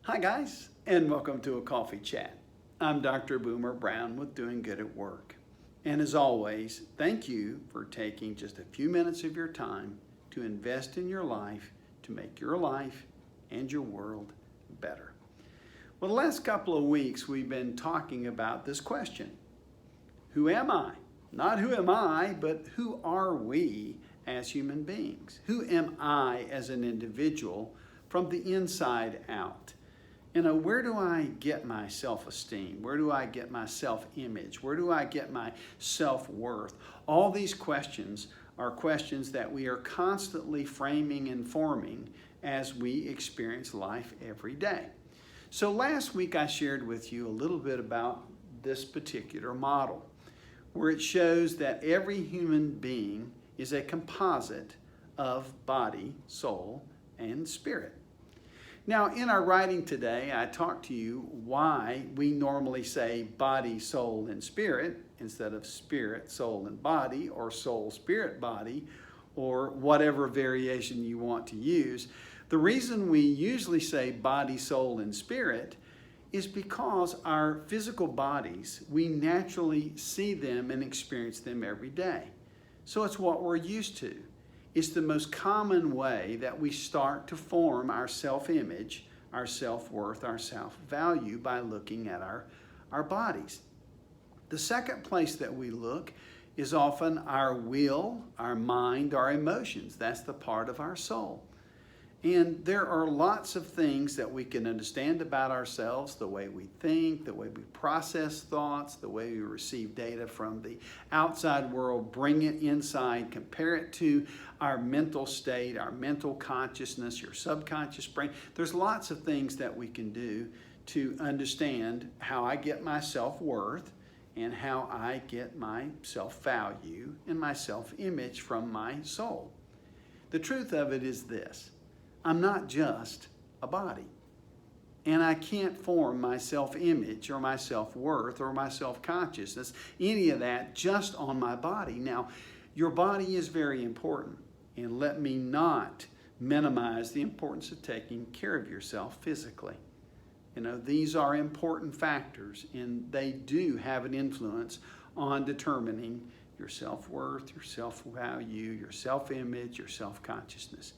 Hi guys, and welcome to a coffee chat. I'm Dr. Boomer Brown with Doing Good at Work. And as always, thank you for taking just a few minutes of your time to invest in your life to make your life and your world better. Well, the last couple of weeks we've been talking about this question. Who am I? Not who am I, but who are we as human beings? Who am I as an individual from the inside out? Where do I get my self-esteem? Where do I get my self-image? Where do I get my self-worth? All these questions are questions that we are constantly framing and forming as we experience life every day. So last week I shared with you a little bit about this particular model, where it shows that every human being is a composite of body, soul, and spirit. Now, in our writing today, I talked to you why we normally say body, soul, and spirit instead of spirit, soul, and body, or soul, spirit, body, or whatever variation you want to use. The reason we usually say body, soul, and spirit is because our physical bodies, we naturally see them and experience them every day. So it's what we're used to. It's the most common way that we start to form our self-image, our self-worth, our self-value by looking at our bodies. The second place that we look is often our will, our mind, our emotions. That's the part of our soul. And there are lots of things that we can understand about ourselves, the way we think, the way we process thoughts, the way we receive data from the outside world, bring it inside, compare it to our mental state, our mental consciousness, your subconscious brain. There's lots of things that we can do to understand how I get my self-worth and how I get my self-value and my self-image from my soul. The truth of it is this. I'm not just a body, and I can't form my self-image or my self-worth or my self-consciousness, any of that, just on my body. Now, your body is very important, and let me not minimize the importance of taking care of yourself physically. These are important factors, and they do have an influence on determining your self-worth, your self-value, your self-image, your self-consciousness.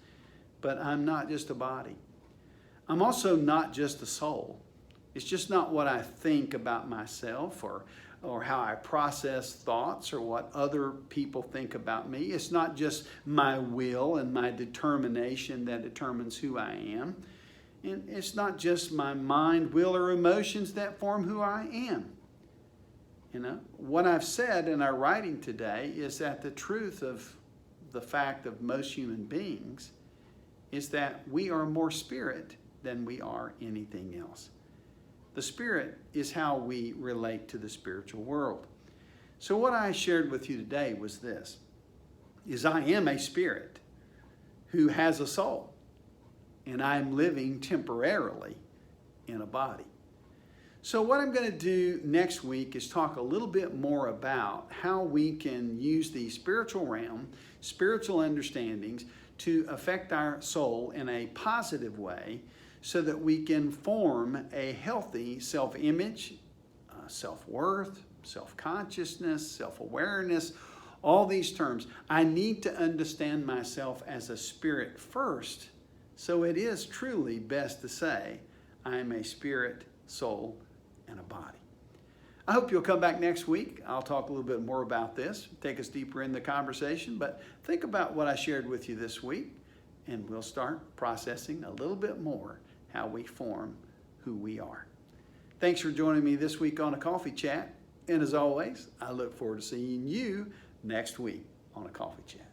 But I'm not just a body. I'm also not just a soul. It's just not what I think about myself or how I process thoughts or what other people think about me. It's not just my will and my determination that determines who I am. And it's not just my mind, will, or emotions that form who I am. What I've said in our writing today is that the truth of the fact of most human beings is that we are more spirit than we are anything else. The spirit is how we relate to the spiritual world. So what I shared with you today was this, is I am a spirit who has a soul, and I'm living temporarily in a body. So what I'm going to do next week is talk a little bit more about how we can use the spiritual realm, spiritual understandings, to affect our soul in a positive way so that we can form a healthy self-image, self-worth, self-consciousness, self-awareness, all these terms. I need to understand myself as a spirit first, so it is truly best to say I am a spirit, soul, and a body. I hope you'll come back next week. I'll talk a little bit more about this, take us deeper in the conversation, but think about what I shared with you this week, and we'll start processing a little bit more how we form who we are. Thanks for joining me this week on A Coffee Chat, and as always, I look forward to seeing you next week on A Coffee Chat.